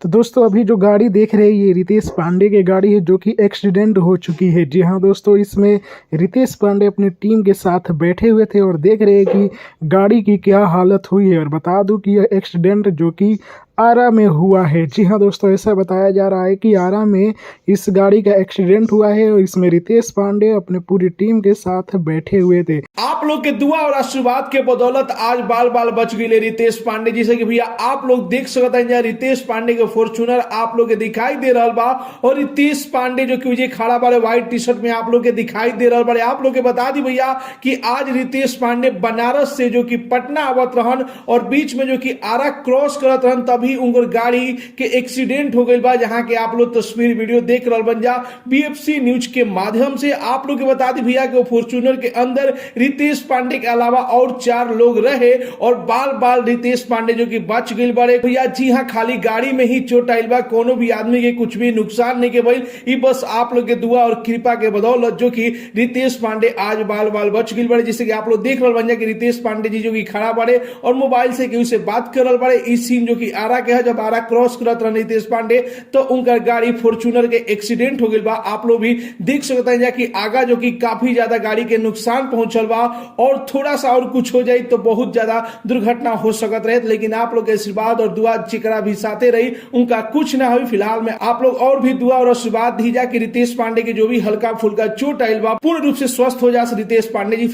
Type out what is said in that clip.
तो दोस्तों अभी जो गाड़ी देख रहे हैं ये रितेश पांडे की गाड़ी है जो कि एक्सीडेंट हो चुकी है। जी हाँ दोस्तों, इसमें रितेश पांडे अपनी टीम के साथ बैठे हुए थे और देख रहे हैं कि गाड़ी की क्या हालत हुई है। और बता दूं कि यह एक्सीडेंट जो कि आरा में हुआ है। जी हाँ दोस्तों, ऐसा बताया जा रहा है कि आरा में इस गाड़ी का एक्सीडेंट हुआ है और इसमें रितेश पांडे अपने पूरी टीम के साथ बैठे हुए थे। आप लोग के दुआ और आशीर्वाद के बदौलत आज बाल बाल बच गए रितेश पांडे। जैसे कि भैया आप लोग देख सकते हैं रितेश पांडे के फॉर्च्यूनर आप लोग के दिखाई दे रहा बा और रितेश पांडे जो कि मुझे खड़ा बारे व्हाइट टी शर्ट में आप लोग के दिखाई दे रहा बड़े। आप लोग के बता दी भैया कि आज रितेश पांडे बनारस से जो कि पटना आवत रहन और बीच में जो कि आरा क्रॉस करत रहन तभी उनकर गाड़ी के एक्सीडेंट हो गई बा, जहां के आप लोग तस्वीर वीडियो देख रहा बन जा बीएफसी न्यूज के माध्यम से। आप लोग के बता दी भैया कि फॉर्च्यूनर के अंदर रितेश पांडे के अलावा और 4 लोग रहे और बाल बाल रितेश पांडे जो कि बच गए बड़े भैया। जी हाँ, खाली गाड़ी में ही चोट आइल बा, कोनो भी आदमी के कुछ भी नुकसान नहीं के भइल। ई बस आप लोग के दुआ और कृपा के बदौलत जो कि रितेश पांडे आज बाल बाल बच गए बड़े। जैसे कि आप लोग देख रहे बन जा कि रितेश पांडे जी जो कि खड़ा बड़े और मोबाइल से केहू से बात कर रहे बड़े। इस सीन जो कि आरा के है, जब आरा क्रॉस करत रहे रितेश पांडे तो उनका गाड़ी फॉर्च्यूनर के एक्सीडेंट हो गई बा। आप लोग भी देख सकते हैं कि आगा जो कि काफी ज्यादा गाड़ी के नुकसान पहुंचल बा और थोड़ा सा और कुछ हो जाए तो बहुत ज्यादा दुर्घटना हो सकत रहे। लेकिन आप लोग के आशीर्वाद और दुआ चिकरा भी साथे रही, उनका कुछ ना हुई। फिलहाल में आप लोग और भी दुआ और आशीर्वाद दीजिए कि रितेश पांडे के जो भी हल्का फुल्का चोट आइल बा पूर्ण रूप से स्वस्थ हो जा रितेश पांडे जी।